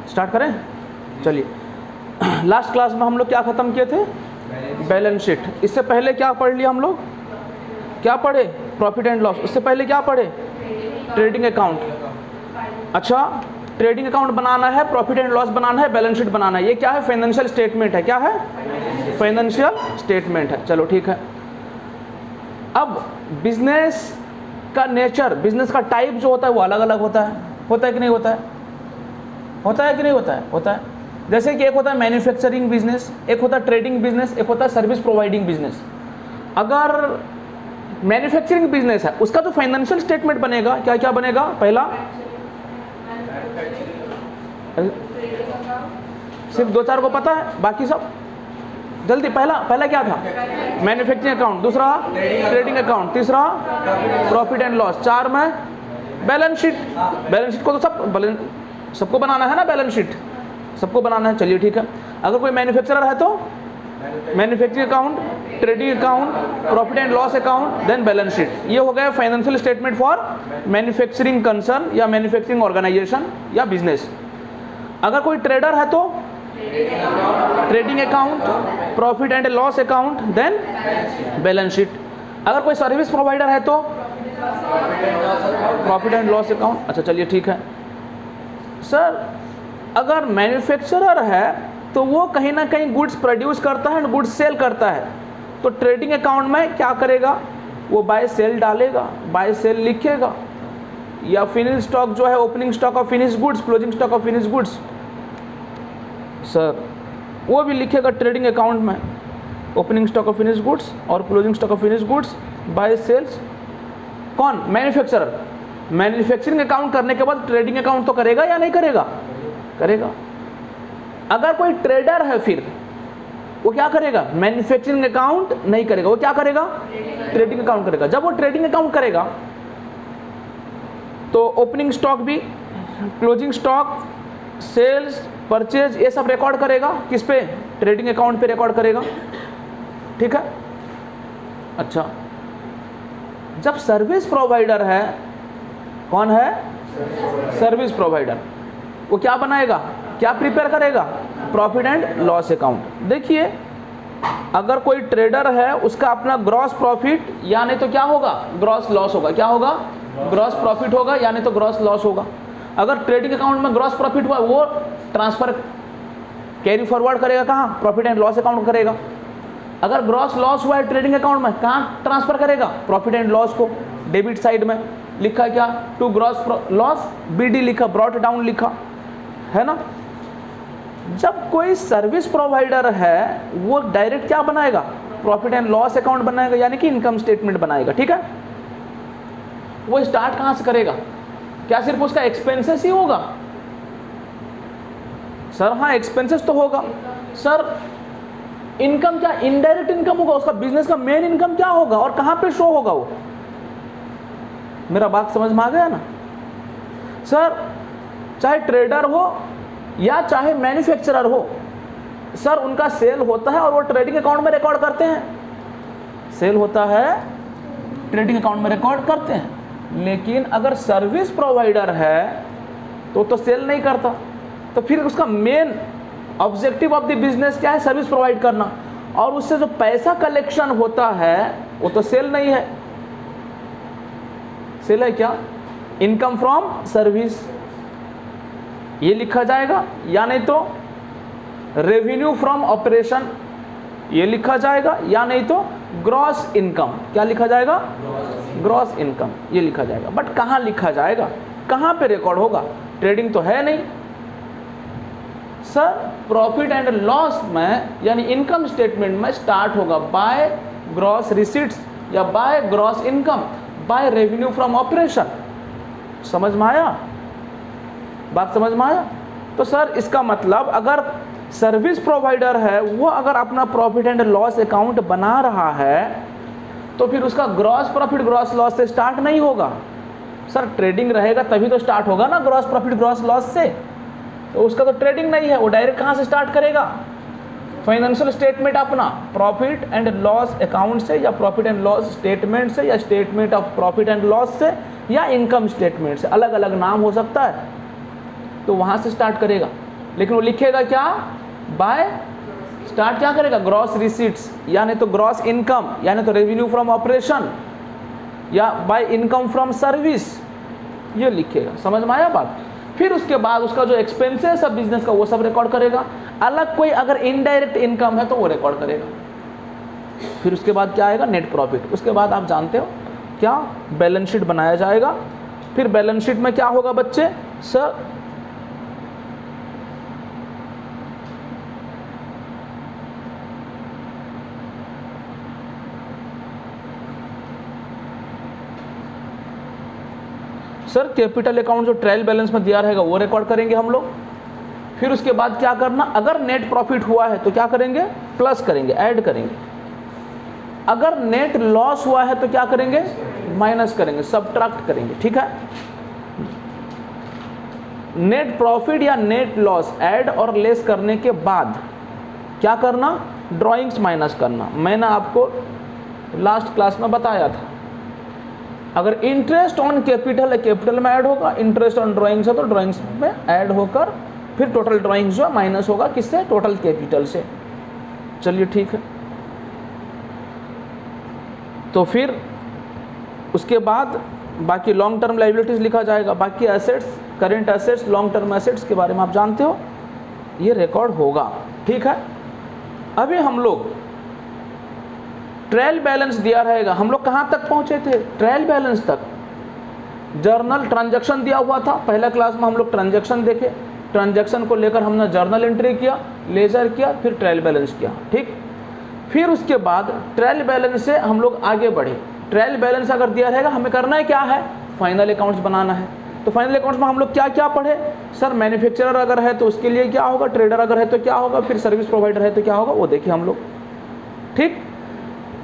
Start करें, चलिए। Last class में हम लोग क्या ख़त्म किए थे? Balance sheet. इससे पहले क्या पढ़ लिया हम लोग? क्या पढ़े? Profit and loss. उससे पहले क्या पढ़े? Trading account. अच्छा, ट्रेडिंग अकाउंट बनाना है, प्रॉफिट एंड लॉस बनाना है, बैलेंस शीट बनाना है। ये क्या है? फाइनेंशियल स्टेटमेंट है। क्या है? फाइनेंशियल स्टेटमेंट है। चलो ठीक है। अब बिजनेस का नेचर, बिजनेस का टाइप जो होता है वो अलग अलग होता है कि नहीं होता है? होता है कि नहीं होता है? होता है। जैसे कि एक होता है मैन्युफैक्चरिंग बिजनेस, एक होता है ट्रेडिंग बिजनेस, एक होता है सर्विस प्रोवाइडिंग बिजनेस। अगर मैन्युफैक्चरिंग बिजनेस है उसका तो फाइनेंशियल स्टेटमेंट बनेगा। क्या क्या बनेगा? पहला सिर्फ 2-4 को पता है, बाकी सब जल्दी। पहला क्या था? Manufacturing account. दूसरा ट्रेडिंग अकाउंट। तीसरा प्रॉफिट एंड लॉस। 4 में बैलेंस शीट। बैलेंस शीट को तो सबको बनाना है ना, बैलेंस शीट सबको बनाना है। चलिए ठीक है। अगर कोई मैन्युफैक्चरर है तो manufacturing account, trading account, profit and loss account, then balance sheet. ये हो गया financial statement for manufacturing concern या मैन्युफैक्चरिंग ऑर्गेनाइजेशन या बिजनेस। अगर कोई ट्रेडर है तो trading account, profit and loss account, then balance sheet. अगर कोई सर्विस प्रोवाइडर है तो प्रॉफिट एंड लॉस अकाउंट। अच्छा चलिए ठीक है। सर अगर मैन्युफैक्चरर है तो वो कहीं ना कहीं गुड्स प्रोड्यूस करता है, गुड्स सेल करता है, तो ट्रेडिंग अकाउंट में क्या करेगा? वो बाय सेल डालेगा, बाय सेल लिखेगा, या फिनिश स्टॉक जो है opening stock of finish goods, closing stock of finish goods sir वो भी लिखेगा ट्रेडिंग अकाउंट में, opening stock of finish goods और closing stock of finish goods by sales. कौन? मैन्युफैक्चरर। मैन्युफैक्चरिंग अकाउंट करने के बाद ट्रेडिंग अकाउंट तो करेगा या नहीं करेगा? करेगा। अगर कोई ट्रेडर है फिर वो क्या करेगा? मैन्युफैक्चरिंग अकाउंट नहीं करेगा, वो क्या करेगा? ट्रेडिंग अकाउंट करेगा। जब वो ट्रेडिंग अकाउंट करेगा तो ओपनिंग स्टॉक भी, क्लोजिंग स्टॉक, सेल्स, परचेज, ये सब रिकॉर्ड करेगा। किस पे? ट्रेडिंग अकाउंट पे रिकॉर्ड करेगा। ठीक है। अच्छा, जब सर्विस प्रोवाइडर है, कौन है? सर्विस प्रोवाइडर, वो क्या बनाएगा? क्या प्रिपेयर करेगा? Profit and loss account. देखिए अगर कोई ट्रेडर है उसका अपना ग्रॉस प्रॉफिट या नहीं तो क्या होगा? ग्रॉस लॉस होगा। क्या होगा? ग्रॉस प्रॉफिट होगा या नहीं तो ग्रॉस लॉस होगा। अगर ट्रेडिंग अकाउंट में ग्रॉस प्रॉफिट हुआ वो ट्रांसफर कैरी फॉरवर्ड करेगा कहाँ? प्रॉफिट एंड लॉस अकाउंट करेगा। अगर ग्रॉस लॉस हुआ है ट्रेडिंग अकाउंट में, कहाँ ट्रांसफर करेगा? प्रॉफिट एंड लॉस को। डेबिट साइड में लिखा क्या? टू ग्रॉस लॉस, BD लिखा, ब्रॉट डाउन लिखा है ना। जब कोई सर्विस प्रोवाइडर है वो डायरेक्ट क्या बनाएगा? प्रॉफिट एंड लॉस अकाउंट बनाएगा, यानी कि इनकम स्टेटमेंट बनाएगा। ठीक है। वो स्टार्ट कहाँ से करेगा? क्या सिर्फ उसका एक्सपेंसेस ही होगा? सर हाँ, एक्सपेंसेस तो होगा। सर इनकम क्या? इनडायरेक्ट इनकम होगा। उसका बिजनेस का मेन इनकम क्या होगा और कहाँ पे शो होगा वो? मेरा बात समझ में आ गया ना? सर चाहे ट्रेडर हो या चाहे मैन्युफैक्चरर हो, सर उनका सेल होता है और वो ट्रेडिंग अकाउंट में रिकॉर्ड करते हैं। सेल होता है, ट्रेडिंग अकाउंट में रिकॉर्ड करते हैं। लेकिन अगर सर्विस प्रोवाइडर है तो सेल नहीं करता। तो फिर उसका main objective of the business क्या है? सर्विस प्रोवाइड करना। और उससे जो पैसा कलेक्शन होता है वो तो सेल नहीं है। सेल है क्या? इनकम फ्रॉम सर्विस, ये लिखा जाएगा, या नहीं तो रेवेन्यू फ्रॉम ऑपरेशन ये लिखा जाएगा, या नहीं तो ग्रॉस इनकम। क्या लिखा जाएगा? ग्रॉस इनकम ये लिखा जाएगा। बट कहाँ लिखा जाएगा? कहाँ पे रिकॉर्ड होगा? ट्रेडिंग तो है नहीं। सर प्रॉफिट एंड लॉस में यानी इनकम स्टेटमेंट में स्टार्ट होगा बाय ग्रॉस रिसीट्स या by gross income, by revenue from operation. समझ में आया? बात समझ में आया? तो सर इसका मतलब अगर सर्विस प्रोवाइडर है वो अगर अपना प्रॉफिट एंड लॉस अकाउंट बना रहा है तो फिर उसका ग्रॉस प्रॉफिट ग्रॉस लॉस से स्टार्ट नहीं होगा। सर ट्रेडिंग रहेगा तभी तो स्टार्ट होगा ना ग्रॉस प्रॉफिट ग्रॉस लॉस से। तो उसका तो ट्रेडिंग नहीं है, वो डायरेक्ट कहाँ से स्टार्ट करेगा? फाइनेंशियल स्टेटमेंट अपना प्रॉफिट एंड लॉस अकाउंट से या प्रॉफिट एंड लॉस स्टेटमेंट से या statement of profit and loss से या इनकम स्टेटमेंट से, अलग अलग नाम हो सकता है, तो वहाँ से स्टार्ट करेगा। लेकिन वो लिखेगा क्या, बाय स्टार्ट क्या करेगा, ग्रॉस रिसीट्स, यानी तो ग्रॉस इनकम, यानी तो रेवेन्यू फ्रॉम ऑपरेशन, या बाय इनकम फ्रॉम सर्विस, ये लिखेगा। समझ में आया बात। फिर उसके बाद उसका जो एक्सपेंसेस है बिजनेस का वो सब रिकॉर्ड करेगा। अलग कोई अगर इनडायरेक्ट इनकम है तो वो रिकॉर्ड करेगा। फिर उसके बाद क्या आएगा, नेट प्रॉफिट। उसके बाद आप जानते हो क्या, बैलेंस शीट बनाया जाएगा। फिर बैलेंस शीट में क्या होगा बच्चे, सर कैपिटल अकाउंट जो ट्रायल बैलेंस में दिया रहेगा वो रिकॉर्ड करेंगे हम लोग। फिर उसके बाद क्या करना, अगर नेट प्रॉफिट हुआ है तो क्या करेंगे, प्लस करेंगे, ऐड करेंगे। अगर नेट लॉस हुआ है तो क्या करेंगे, माइनस करेंगे, सब्ट्रैक्ट करेंगे। ठीक है, नेट प्रॉफिट या नेट लॉस ऐड और लेस करने के बाद क्या करना, ड्राइंग्स माइनस करना। मैंने आपको लास्ट क्लास में बताया था, अगर इंटरेस्ट ऑन कैपिटल है कैपिटल में ऐड होगा, इंटरेस्ट ऑन ड्राइंग्स है तो ड्राइंग्स में ऐड होकर फिर टोटल ड्राइंग्स जो है माइनस होगा किससे, टोटल कैपिटल से। चलिए ठीक है। तो फिर उसके बाद बाकी लॉन्ग टर्म लायबिलिटीज लिखा जाएगा, बाकी assets, current assets, long term assets के बारे में आप जानते हो, ये रिकॉर्ड होगा। ठीक है, अभी हम लोग ट्रायल बैलेंस दिया रहेगा, हम लोग कहाँ तक पहुँचे थे, ट्रायल बैलेंस तक। जर्नल ट्रांजैक्शन दिया हुआ था, पहला क्लास में हम लोग ट्रांजैक्शन देखे, ट्रांजैक्शन को लेकर हमने जर्नल एंट्री किया, लेजर किया, फिर ट्रायल बैलेंस किया। ठीक, फिर उसके बाद ट्रायल बैलेंस से हम लोग आगे बढ़े। ट्रायल बैलेंस अगर दिया रहेगा, हमें करना है क्या है, फाइनल अकाउंट्स बनाना है। तो फाइनल अकाउंट्स में हम लोग क्या क्या पढ़े, सर मैन्युफैक्चरर अगर है तो उसके लिए क्या होगा, ट्रेडर अगर है तो क्या होगा, फिर सर्विस प्रोवाइडर है तो क्या होगा, वो देखिए हम लोग। ठीक,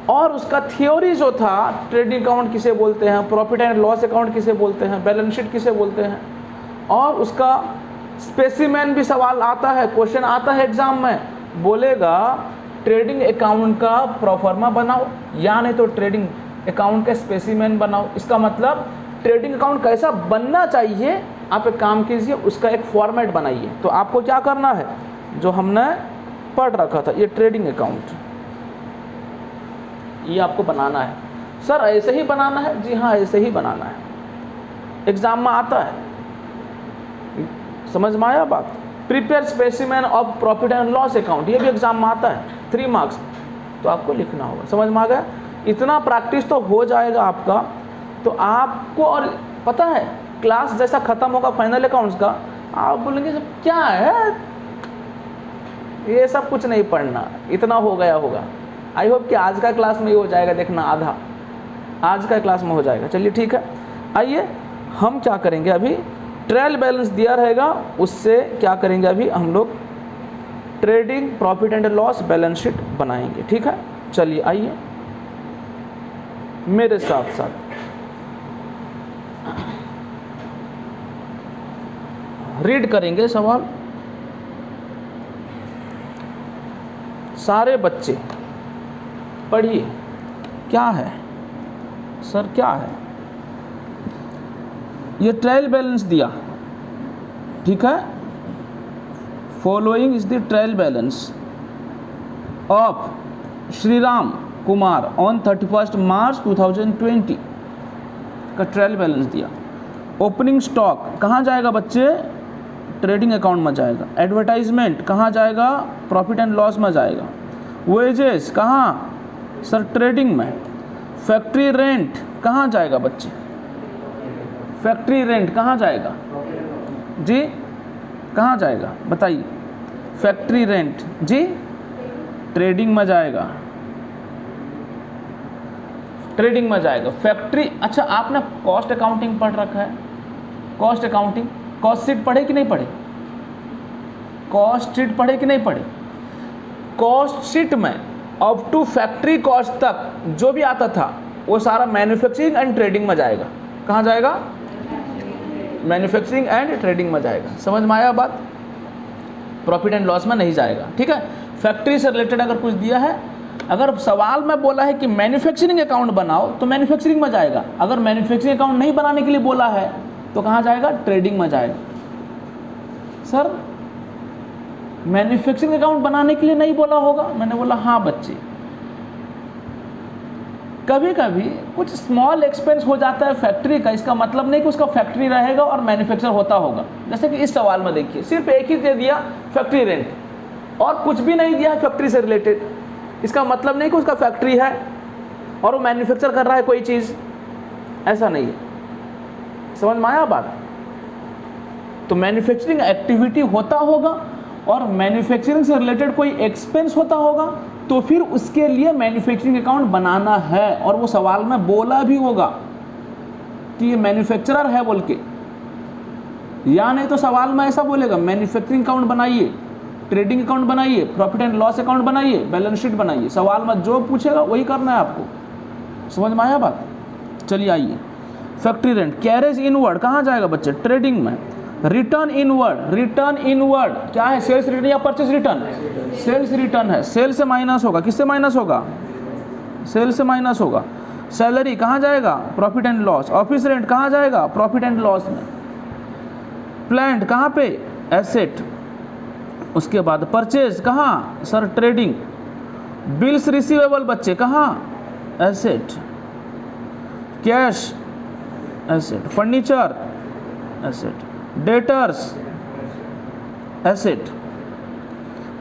और उसका थियोरी जो था, ट्रेडिंग अकाउंट किसे बोलते हैं, प्रॉफिट एंड लॉस अकाउंट किसे बोलते हैं, बैलेंस शीट किसे बोलते हैं, और उसका स्पेसिमेन भी सवाल आता है, क्वेश्चन आता है एग्जाम में, बोलेगा ट्रेडिंग अकाउंट का प्रोफार्मा बनाओ या नहीं तो ट्रेडिंग अकाउंट का स्पेसिमेन बनाओ। इसका मतलब ट्रेडिंग अकाउंट कैसा बनना चाहिए, आप एक काम कीजिए, उसका एक फॉर्मेट बनाइए। तो आपको क्या करना है, जो हमने पढ़ रखा था, ये ट्रेडिंग अकाउंट, ये आपको बनाना है। सर ऐसे ही बनाना है, जी हाँ ऐसे ही बनाना है, एग्जाम में आता है। समझ में आया बात। Prepare specimen of profit and loss account, ये भी एग्जाम में आता है, 3 मार्क्स, तो आपको लिखना होगा। समझ में आ गया, इतना प्रैक्टिस तो हो जाएगा आपका, तो आपको। और पता है क्लास जैसा खत्म होगा फाइनल अकाउंट्स का, आप बोलेंगे सब क्या है, ये सब कुछ नहीं पढ़ना, इतना हो गया होगा। आई होप कि आज का क्लास में ही हो जाएगा, देखना आधा आज का क्लास में हो जाएगा। चलिए ठीक है, आइए हम क्या करेंगे, अभी ट्रायल बैलेंस दिया रहेगा, उससे क्या करेंगे, अभी हम लोग trading profit and loss balance sheet बनाएंगे। ठीक है, चलिए आइए मेरे साथ साथ। रीड करेंगे सवाल, सारे बच्चे पढ़िए। क्या है सर, क्या है ये, ट्रायल बैलेंस दिया, ठीक है। Following is the trial balance of Shriram Kumar on 31 March 2020 का ट्रायल बैलेंस दिया। ओपनिंग स्टॉक कहाँ जाएगा बच्चे, ट्रेडिंग अकाउंट में जाएगा। एडवर्टाइजमेंट कहाँ जाएगा, प्रॉफिट एंड लॉस में जाएगा। वेजेस कहाँ, सर ट्रेडिंग में। फैक्ट्री रेंट कहाँ जाएगा बच्चे, फैक्ट्री रेंट कहाँ जाएगा जी, कहाँ जाएगा बताइए। फैक्ट्री रेंट जी ट्रेडिंग में जाएगा, ट्रेडिंग में जाएगा फैक्ट्री। अच्छा आपने कॉस्ट अकाउंटिंग पढ़ रखा है, कॉस्ट अकाउंटिंग, कॉस्ट शीट पढ़े कि नहीं पढ़े, कॉस्ट शीट पढ़े कि नहीं पढ़े। कॉस्ट शीट में अप टू फैक्ट्री कॉस्ट तक जो भी आता था वो सारा मैन्युफैक्चरिंग एंड ट्रेडिंग में जाएगा। कहाँ जाएगा, मैन्युफैक्चरिंग एंड ट्रेडिंग में जाएगा। समझ में आया बात, प्रॉफिट एंड लॉस में नहीं जाएगा। ठीक है, फैक्ट्री से रिलेटेड अगर कुछ दिया है, अगर सवाल में बोला है कि मैन्युफैक्चरिंग अकाउंट बनाओ तो मैन्युफैक्चरिंग में जाएगा। अगर मैन्युफैक्चरिंग अकाउंट नहीं बनाने के लिए बोला है तो कहाँ जाएगा, ट्रेडिंग में जाएगा। सर मैन्युफैक्चरिंग अकाउंट बनाने के लिए नहीं बोला होगा? मैंने बोला हाँ बच्चे, कभी कभी कुछ स्मॉल एक्सपेंस हो जाता है फैक्ट्री का, इसका मतलब नहीं कि उसका फैक्ट्री रहेगा और मैन्युफैक्चर होता होगा। जैसे कि इस सवाल में देखिए, सिर्फ एक ही दे दिया फैक्ट्री रेंट और कुछ भी नहीं दिया है फैक्ट्री से रिलेटेड, इसका मतलब नहीं कि उसका फैक्ट्री है और वो मैन्युफैक्चर कर रहा है कोई चीज़, ऐसा नहीं है। समझ में आया बात? तो मैन्युफैक्चरिंग एक्टिविटी होता होगा और मैन्युफैक्चरिंग से रिलेटेड कोई एक्सपेंस होता होगा, तो फिर उसके लिए मैन्युफैक्चरिंग अकाउंट बनाना है। और वो सवाल में बोला भी होगा कि ये मैन्युफैक्चरर है बोल के, या नहीं तो सवाल में ऐसा बोलेगा मैन्युफैक्चरिंग अकाउंट बनाइए, ट्रेडिंग अकाउंट बनाइए, प्रॉफिट एंड लॉस अकाउंट बनाइए, बैलेंस शीट बनाइए। सवाल में जो पूछेगा वही करना है आपको। समझ में आया बात? चलिए आइए, फैक्ट्री रेंट, कैरेज इनवर्ड कहाँ जाएगा बच्चे? ट्रेडिंग में। रिटर्न इनवर्ड, रिटर्न इनवर्ड क्या है? सेल्स रिटर्न या परचेज रिटर्न? सेल्स रिटर्न है, सेल से माइनस होगा। किससे माइनस होगा? सेल से माइनस होगा। सैलरी कहाँ जाएगा? Profit and loss. Office rent कहाँ जाएगा? प्रॉफिट एंड लॉस में। प्लांट कहाँ पे? एसेट। उसके बाद परचेज कहाँ? Sir trading. बिल्स रिसीवेबल बच्चे कहाँ? Asset. Cash asset. Furniture asset. Debtors asset.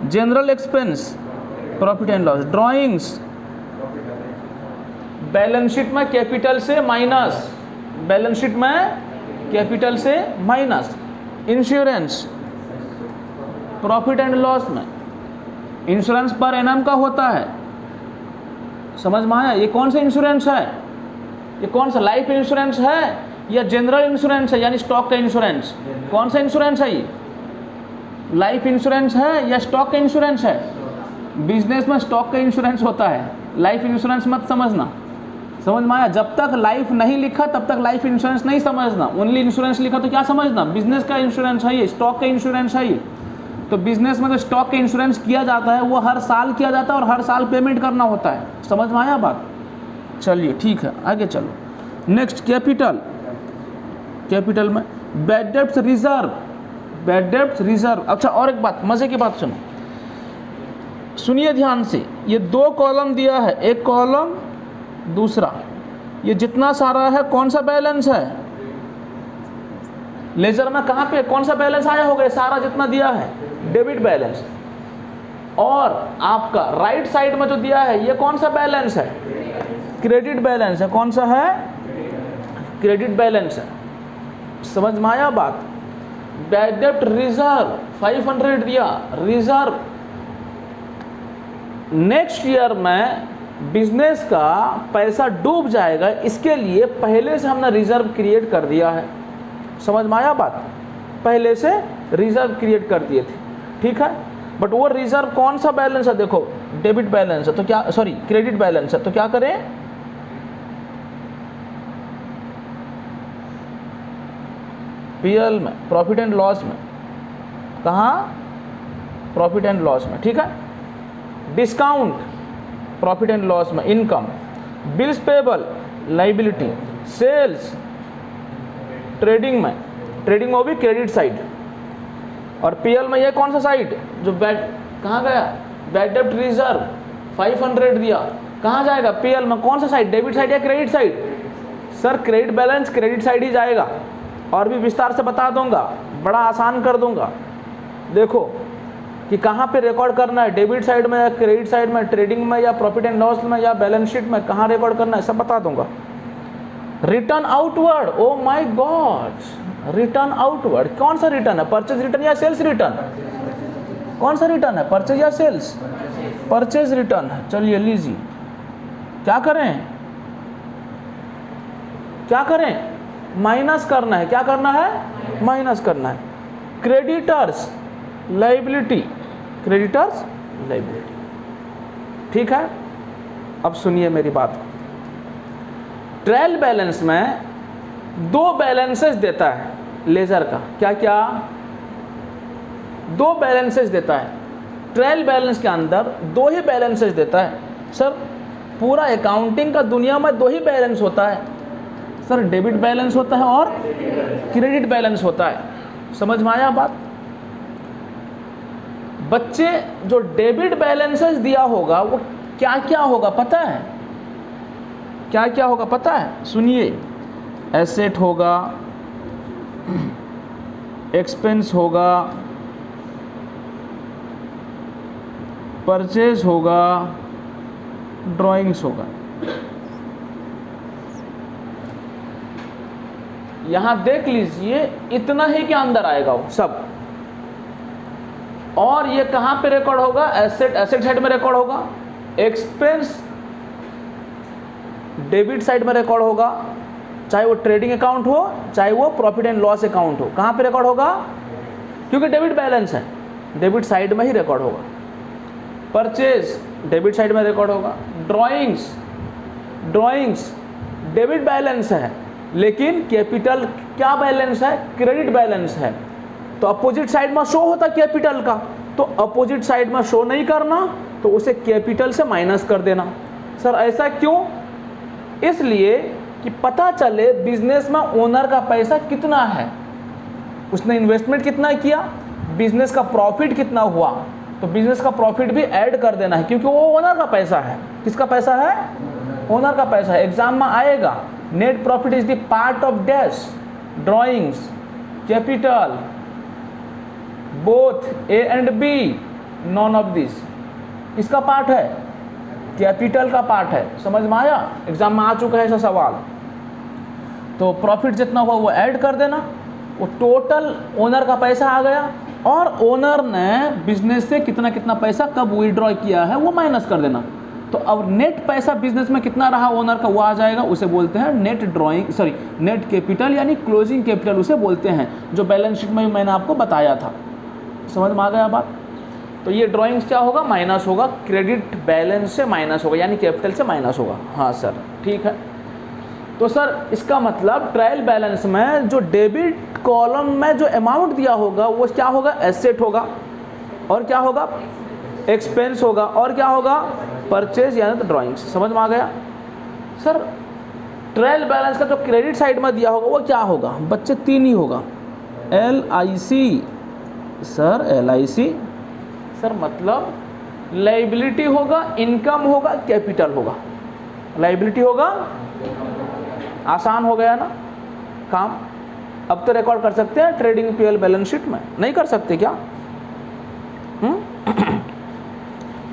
General expense profit and loss. Drawings balance sheet में कैपिटल से माइनस, बैलेंस शीट में कैपिटल से minus. Insurance profit and loss में। इंश्योरेंस पर एनम का होता है। समझ में आया? ये कौन सा इंश्योरेंस है? ये कौन सा लाइफ इंश्योरेंस है या जनरल इंश्योरेंस है, यानी स्टॉक का इंश्योरेंस? कौन सा इंश्योरेंस है ये? लाइफ इंश्योरेंस है या स्टॉक का इंश्योरेंस है? बिजनेस में स्टॉक का इंश्योरेंस होता है, लाइफ इंश्योरेंस मत समझना। समझ में आया? जब तक लाइफ नहीं लिखा तब तक लाइफ इंश्योरेंस नहीं समझना। ओनली इंश्योरेंस लिखा तो क्या समझना? बिजनेस का इंश्योरेंस है ये, स्टॉक का इंश्योरेंस है ये। तो बिजनेस में जो स्टॉक का इंश्योरेंस किया जाता है वो हर साल किया जाता है और हर साल पेमेंट करना होता है। समझ में आया बात? चलिए ठीक है, आगे चलो। Next capital. कैपिटल में bad debts reserve, bad debts reserve. अच्छा और एक बात, मजे की बात सुनो, सुनिए ध्यान से। ये दो कॉलम दिया है, एक कॉलम दूसरा, ये जितना सारा है कौन सा बैलेंस है? लेजर में कहाँ पे कौन सा बैलेंस आया होगा? सारा जितना दिया है डेबिट बैलेंस। और आपका राइट साइड में जो दिया है ये कौन सा बैलेंस है? क्रेडिट बैलेंस है। कौन सा है? क्रेडिट बैलेंस है। समझ में आया बात? बैड डेब्ट रिजर्व 500 दिया, रिजर्व। नेक्स्ट ईयर में बिजनेस का पैसा डूब जाएगा, इसके लिए पहले से हमने रिजर्व क्रिएट कर दिया है। समझ में आया बात? पहले से रिजर्व क्रिएट कर दिए थे, ठीक है। बट वो रिजर्व कौन सा बैलेंस है? देखो डेबिट बैलेंस है तो क्या, सॉरी क्रेडिट बैलेंस है तो क्या करें? पीएल में, प्रॉफिट एंड लॉस में। कहाँ? प्रॉफिट एंड लॉस में, ठीक है। डिस्काउंट प्रॉफिट एंड लॉस में, income. Bills payable liability. Sales trading में, ट्रेडिंग में भी क्रेडिट साइड। और पीएल में ये कौन सा साइड? जो बैड, कहाँ गया? बैड डेब्ट रिजर्व 500 दिया, कहाँ जाएगा? पीएल में। कौन सा साइड? डेबिट साइड या credit side? Sir credit balance credit side ही जाएगा। और भी विस्तार से बता दूंगा, बड़ा आसान कर दूंगा। देखो कि कहाँ पे रिकॉर्ड करना है, डेबिट साइड में या क्रेडिट साइड में, ट्रेडिंग में या प्रॉफिट एंड लॉस में या बैलेंस शीट में, कहाँ रिकॉर्ड करना है सब बता दूंगा। Return outward, oh my God, return outward कौन सा रिटर्न है? परचेज रिटर्न या सेल्स रिटर्न? कौन सा रिटर्न है? परचेज या सेल्स? परचेज रिटर्न है। चलिए लीजिए, क्या करें? क्या करें? माइनस करना है। क्या करना है? माइनस करना है। क्रेडिटर्स लाइबिलिटी, क्रेडिटर्स लाइबिलिटी, ठीक है। अब सुनिए मेरी बात। ट्रायल बैलेंस में दो बैलेंसेस देता है लेजर का। क्या क्या? दो बैलेंसेस देता है। ट्रायल बैलेंस के अंदर दो ही बैलेंसेस देता है। सर पूरा अकाउंटिंग का दुनिया में दो ही बैलेंस होता है सर, डेबिट बैलेंस होता है और क्रेडिट बैलेंस होता है। समझ में आया बात? बच्चे जो डेबिट बैलेंसेस दिया होगा वो क्या क्या होगा पता है? क्या क्या होगा पता है? सुनिए, एसेट होगा, एक्सपेंस होगा, परचेज होगा, ड्राइंग्स होगा। यहां देख लीजिए, इतना ही के अंदर आएगा वो सब। और ये कहां पे रिकॉर्ड होगा? एसेट साइड में रिकॉर्ड होगा, एक्सपेंस डेबिट साइड में रिकॉर्ड होगा, चाहे वो ट्रेडिंग अकाउंट हो चाहे वो प्रॉफिट एंड लॉस अकाउंट हो। कहां पे रिकॉर्ड होगा? क्योंकि डेबिट बैलेंस है, डेबिट साइड में ही रिकॉर्ड होगा। परचेज डेबिट साइड में रिकॉर्ड होगा। ड्राइंग्स डेबिट बैलेंस है, लेकिन कैपिटल क्या बैलेंस है? क्रेडिट बैलेंस है। तो अपोजिट साइड में शो होता कैपिटल का, तो अपोजिट साइड में शो नहीं करना, तो उसे कैपिटल से माइनस कर देना। सर ऐसा क्यों? इसलिए कि पता चले बिजनेस में ओनर का पैसा कितना है, उसने इन्वेस्टमेंट कितना किया, बिजनेस का प्रॉफिट कितना हुआ, तो बिजनेस का प्रॉफिट भी ऐड कर देना है, क्योंकि वो ओनर का पैसा है। किसका पैसा है? ओनर का पैसा है। एग्जाम में आएगा, net profit is the part of dash, drawings, capital, both A and B, none of this. इसका पार्ट है, कैपिटल का पार्ट है। समझ में आया? एग्जाम में आ चुका है ऐसा सवाल। तो प्रॉफिट जितना हुआ वो ऐड कर देना, वो टोटल ओनर का पैसा आ गया, और ओनर ने बिजनेस से कितना कितना पैसा कब विड्रॉ किया है वो माइनस कर देना। तो अब नेट पैसा बिजनेस में कितना रहा ओनर का वो आ जाएगा, उसे बोलते हैं नेट कैपिटल, यानी क्लोजिंग कैपिटल उसे बोलते हैं, जो बैलेंस शीट में मैंने आपको बताया था। समझ में आ गया बात? तो ये ड्राइंग्स क्या होगा? माइनस होगा, क्रेडिट बैलेंस से माइनस होगा, यानी कैपिटल से माइनस होगा। हाँ सर, ठीक है। तो सर इसका मतलब ट्रायल बैलेंस में जो डेबिट कॉलम में जो अमाउंट दिया होगा वो क्या होगा? एसेट होगा, और क्या होगा? एक्सपेंस होगा, और क्या होगा? परचेज यानी तो ड्राइंग्स। समझ में आ गया? सर ट्रायल बैलेंस का जो क्रेडिट साइड में दिया होगा वो क्या होगा? बच्चे तीन ही होगा, LIC। सर LIC, सर मतलब लाइबिलिटी होगा, इनकम होगा, कैपिटल होगा। लाइबिलिटी होगा, आसान हो गया ना काम। अब तो रिकॉर्ड कर सकते हैं ट्रेडिंग पीएल बैलेंस शीट में, नहीं कर सकते क्या?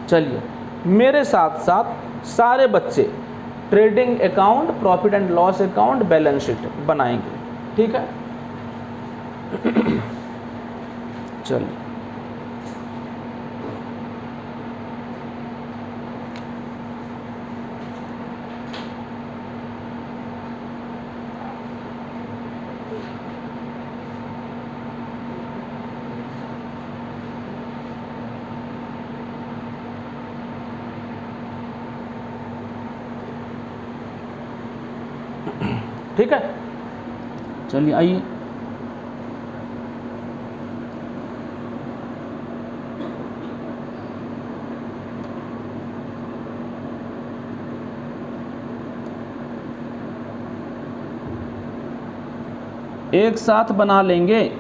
चलिए मेरे साथ साथ सारे बच्चे trading account, profit and loss account, balance sheet बनाएंगे, ठीक है? चलिए ठीक है, चलिए आइए। एक साथ बना लेंगे।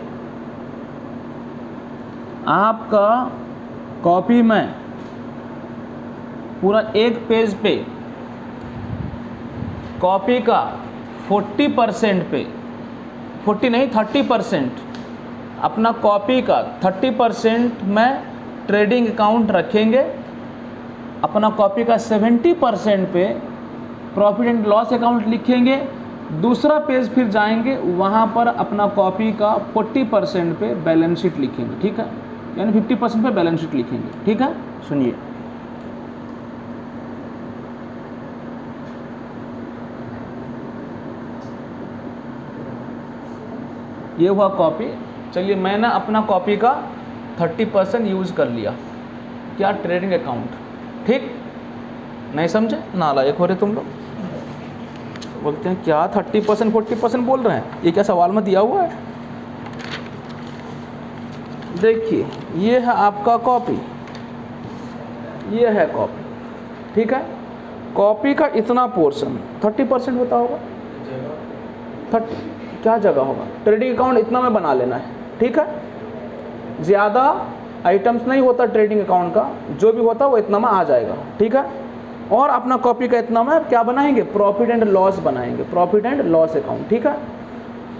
आपका कॉपी में पूरा एक पेज पे कॉपी का 40% पे, 40 नहीं 30%, अपना कॉपी का 30% में ट्रेडिंग अकाउंट रखेंगे, अपना कॉपी का 70% पे प्रॉफिट एंड लॉस अकाउंट लिखेंगे। दूसरा पेज फिर जाएंगे, वहाँ पर अपना कॉपी का 40% पे बैलेंस शीट लिखेंगे, ठीक है? यानी 50% पे बैलेंस शीट लिखेंगे, ठीक है? सुनिए, ये हुआ कॉपी। चलिए मैंने अपना कॉपी का 30% यूज़ कर लिया, क्या? ट्रेडिंग अकाउंट, ठीक? नहीं समझे? नालायक हो रहे तुम लोग। बोलते हैं क्या 30% 40% बोल रहे हैं, ये क्या सवाल में दिया हुआ है? देखिए ये है आपका कॉपी, ये है कॉपी, ठीक है? कॉपी का इतना पोर्शन 30% होता होगा, 30 क्या जगह होगा? ट्रेडिंग अकाउंट इतना में बना लेना है, ठीक है? ज़्यादा आइटम्स नहीं होता ट्रेडिंग अकाउंट का, जो भी होता है वो इतना में आ जाएगा, ठीक है। और अपना कॉपी का इतना में क्या बनाएंगे, प्रॉफिट एंड लॉस बनाएंगे, प्रॉफिट एंड लॉस अकाउंट, ठीक है।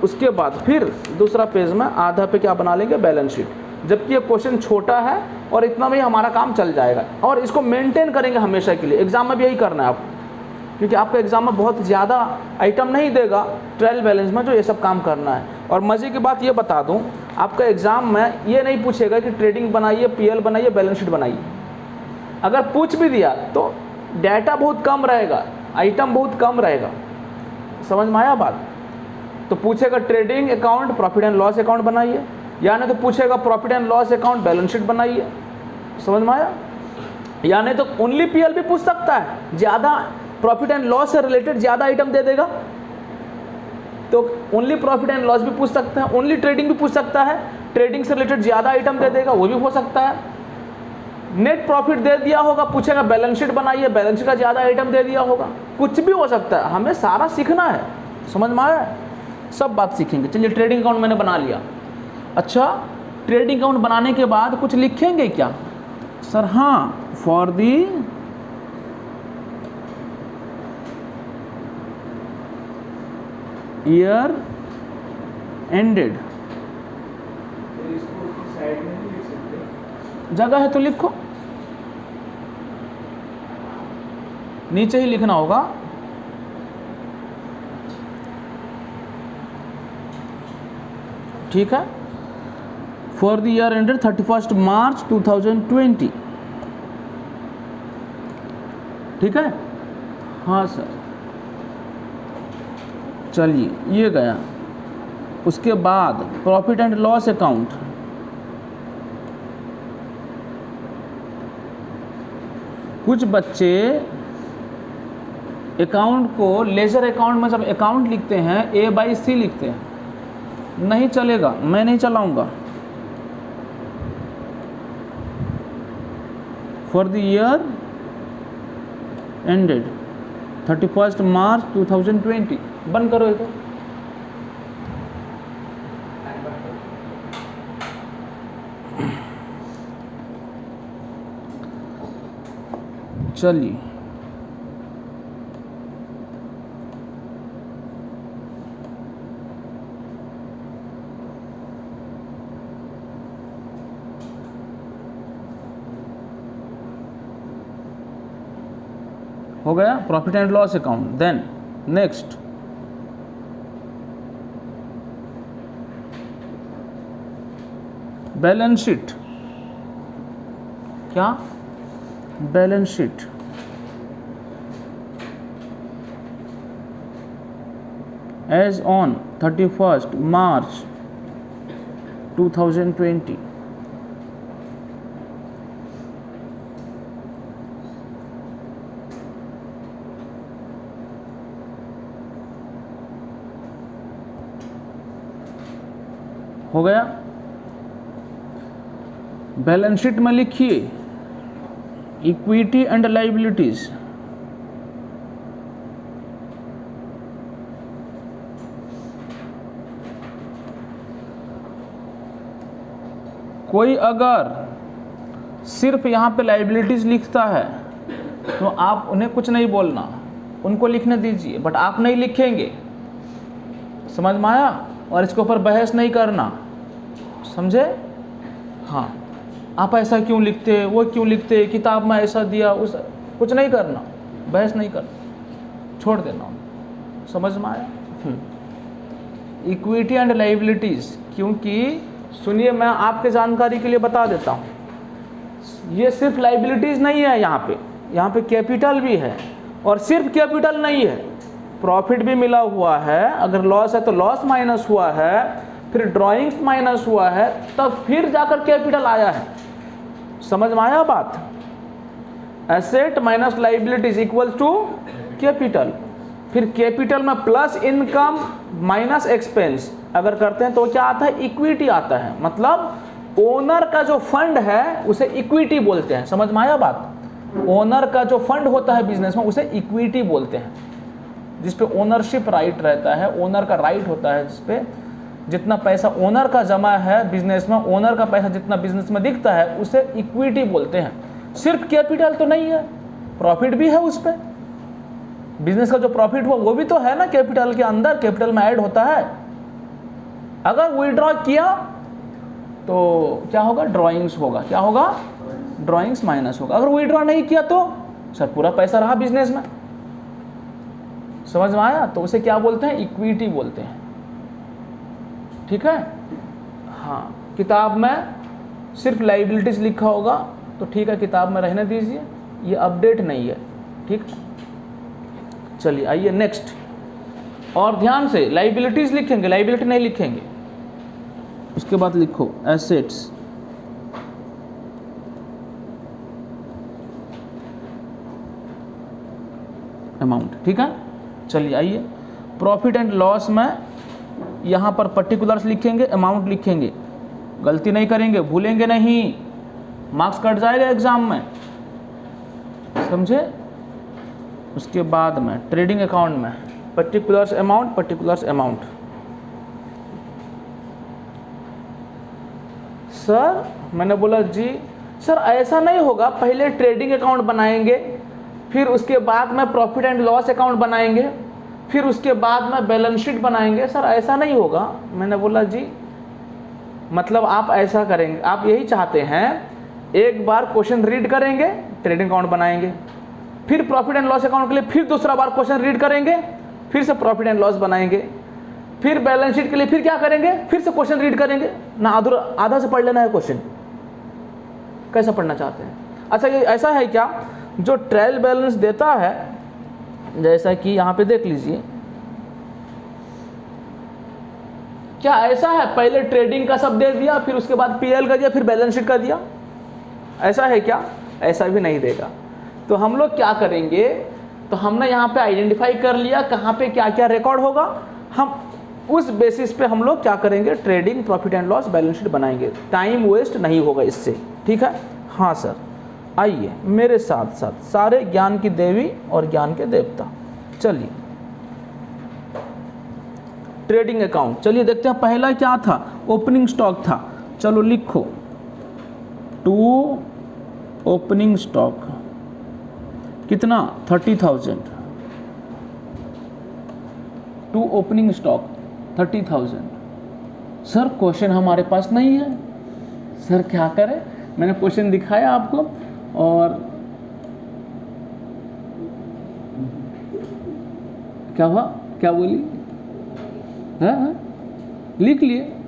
उसके बाद फिर दूसरा पेज में आधा पे क्या बना लेंगे, बैलेंस शीट, जबकि ये क्वेश्चन छोटा है और इतना में ही हमारा काम चल जाएगा। और इसको मेंटेन करेंगे हमेशा के लिए, एग्जाम में भी यही करना है आप, क्योंकि आपका एग्जाम में बहुत ज़्यादा आइटम नहीं देगा ट्रायल बैलेंस में जो ये सब काम करना है। और मज़े की बात ये बता दूं, आपका एग्जाम में ये नहीं पूछेगा कि ट्रेडिंग बनाइए, पीएल बनाइए, बैलेंस शीट बनाइए। अगर पूछ भी दिया तो डाटा बहुत कम रहेगा, आइटम बहुत कम रहेगा, समझ में आया बात। तो पूछेगा trading account, profit and loss account बनाइए, या नहीं तो पूछेगा profit and loss account, balance sheet बनाइए, समझ में आया। या नहीं तो ओनली पीएल भी पूछ सकता है, ज़्यादा प्रॉफिट एंड लॉस से रिलेटेड ज़्यादा आइटम दे देगा तो ओनली प्रॉफिट एंड लॉस भी पूछ सकता है, ओनली ट्रेडिंग भी पूछ सकता है, ट्रेडिंग से रिलेटेड ज़्यादा आइटम दे देगा वो भी हो सकता है। नेट प्रॉफिट दे दिया होगा, पूछेगा बैलेंस शीट बनाइए, बैलेंस शीट का ज़्यादा आइटम दे दिया होगा, कुछ भी हो सकता है। हमें सारा सीखना है, समझ में आया, सब बात सीखेंगे। चलिए ट्रेडिंग अकाउंट मैंने बना लिया। अच्छा, ट्रेडिंग अकाउंट बनाने के बाद कुछ लिखेंगे क्या सर? हाँ, फॉर दी ईयर एंडेड, जगह है तो लिखो, नीचे ही लिखना होगा। ठीक है, for the year ended 31 March 2020, ठीक है। हाँ सर, चलिए ये गया। उसके बाद प्रॉफिट एंड लॉस अकाउंट, कुछ बच्चे अकाउंट को लेजर अकाउंट में जब अकाउंट लिखते हैं A/C लिखते हैं, नहीं चलेगा, मैं नहीं चलाऊंगा। For the year ended 31 March 2020, बंद करो ये तो। चलिए हो गया profit and loss account. Then next balance sheet. क्या? Balance sheet. As on 31 March 2020, हो गया। बैलेंस शीट में लिखिए इक्विटी एंड लायबिलिटीज, कोई अगर सिर्फ यहाँ पे लायबिलिटीज लिखता है तो आप उन्हें कुछ नहीं बोलना, उनको लिखने दीजिए, बट आप नहीं लिखेंगे, समझ में आया। और इसके ऊपर बहस नहीं करना, समझे। हाँ, आप ऐसा क्यों लिखते, वो क्यों लिखते, किताब में ऐसा दिया, उस कुछ नहीं करना, बहस नहीं करना, छोड़ देना, समझ में आया। इक्विटी एंड लायबिलिटीज, क्योंकि सुनिए मैं आपके जानकारी के लिए बता देता हूँ, ये सिर्फ लायबिलिटीज नहीं है, यहाँ पे कैपिटल भी है, और सिर्फ कैपिटल नहीं है, प्रॉफिट भी मिला हुआ है, अगर लॉस है तो लॉस माइनस हुआ है, फिर ड्राइंग्स माइनस हुआ है, तब फिर जाकर कैपिटल आया है, समझ में आया बात। Asset minus liabilities equal to capital, फिर कैपिटल में प्लस इनकम माइनस एक्सपेंस अगर करते हैं तो क्या आता है, इक्विटी आता है। मतलब ओनर का जो फंड है उसे इक्विटी बोलते हैं, समझ में आया बात। ओनर का जो फंड होता है बिजनेस में उसे इक्विटी बोलते हैं, जिसपे ओनरशिप राइट रहता है, ओनर का राइट होता है जिसपे, जितना पैसा ओनर का जमा है बिजनेस में, ओनर का पैसा जितना बिजनेस में दिखता है उसे इक्विटी बोलते हैं। सिर्फ कैपिटल तो नहीं है, प्रॉफिट भी है उस पर। बिजनेस का जो प्रॉफिट हुआ वो भी तो है ना कैपिटल के अंदर, कैपिटल में ऐड होता है। अगर विड्रॉ किया तो क्या होगा, ड्रॉइंग्स होगा। क्या होगा, ड्रॉइंग्स माइनस होगा। अगर विड्रॉ नहीं किया तो सर पूरा पैसा रहा बिजनेस में। समझ में आया? तो उसे क्या बोलते हैं, इक्विटी बोलते हैं। ठीक है। हाँ, किताब में सिर्फ लाइबिलिटीज लिखा होगा तो ठीक है, किताब में रहने दीजिए, ये अपडेट नहीं है। ठीक है, चलिए आइए नेक्स्ट। और ध्यान से लाइबिलिटीज लिखेंगे, लाइबिलिटी नहीं लिखेंगे। उसके बाद लिखो एसेट्स, अमाउंट। ठीक है, चलिए आइए। प्रॉफिट एंड लॉस में यहाँ पर पर्टिकुलर्स लिखेंगे, अमाउंट लिखेंगे, गलती नहीं करेंगे, भूलेंगे नहीं, मार्क्स कट जाएगा एग्जाम में, समझे। उसके बाद में ट्रेडिंग अकाउंट में particulars amount, particulars amount. Sir मैंने बोला जी सर ऐसा नहीं होगा, पहले ट्रेडिंग अकाउंट बनाएंगे, फिर उसके बाद में प्रॉफिट एंड लॉस अकाउंट बनाएंगे, फिर उसके बाद में बैलेंस शीट बनाएंगे। सर ऐसा नहीं होगा। मैंने बोला जी मतलब आप ऐसा करेंगे, आप यही चाहते हैं एक बार क्वेश्चन रीड करेंगे, ट्रेडिंग अकाउंट बनाएंगे, फिर प्रॉफिट एंड लॉस अकाउंट के लिए फिर दूसरा बार क्वेश्चन रीड करेंगे, फिर से प्रॉफिट एंड लॉस बनाएंगे, फिर बैलेंस शीट के लिए फिर क्या करेंगे, फिर से क्वेश्चन रीड करेंगे ना। आधा से पढ़ लेना है क्वेश्चन, कैसा पढ़ना चाहते हैं। अच्छा ये ऐसा है क्या, जो ट्रायल बैलेंस देता है, जैसा कि यहाँ पे देख लीजिए, क्या ऐसा है पहले ट्रेडिंग का सब दे दिया, फिर उसके बाद पीएल का दिया, फिर बैलेंस शीट का दिया, ऐसा है क्या? ऐसा भी नहीं देगा। तो हम लोग क्या करेंगे, तो हमने यहाँ पे आइडेंटिफाई कर लिया कहाँ पे क्या क्या रिकॉर्ड होगा, हम उस बेसिस पे हम लोग क्या करेंगे, trading, profit and loss, balance sheet बनाएंगे। टाइम वेस्ट नहीं होगा इससे। ठीक है। हाँ सर, आइए मेरे साथ साथ, सारे ज्ञान की देवी और ज्ञान के देवता। चलिए ट्रेडिंग अकाउंट, चलिए देखते हैं पहला क्या था, ओपनिंग स्टॉक था। चलो लिखो, टू ओपनिंग स्टॉक कितना, 30,000। To opening stock 30,000। Sir question हमारे पास नहीं है, सर क्या करें। मैंने क्वेश्चन दिखाया आपको और क्या हुआ, क्या बोली, हाँ लिख लिए।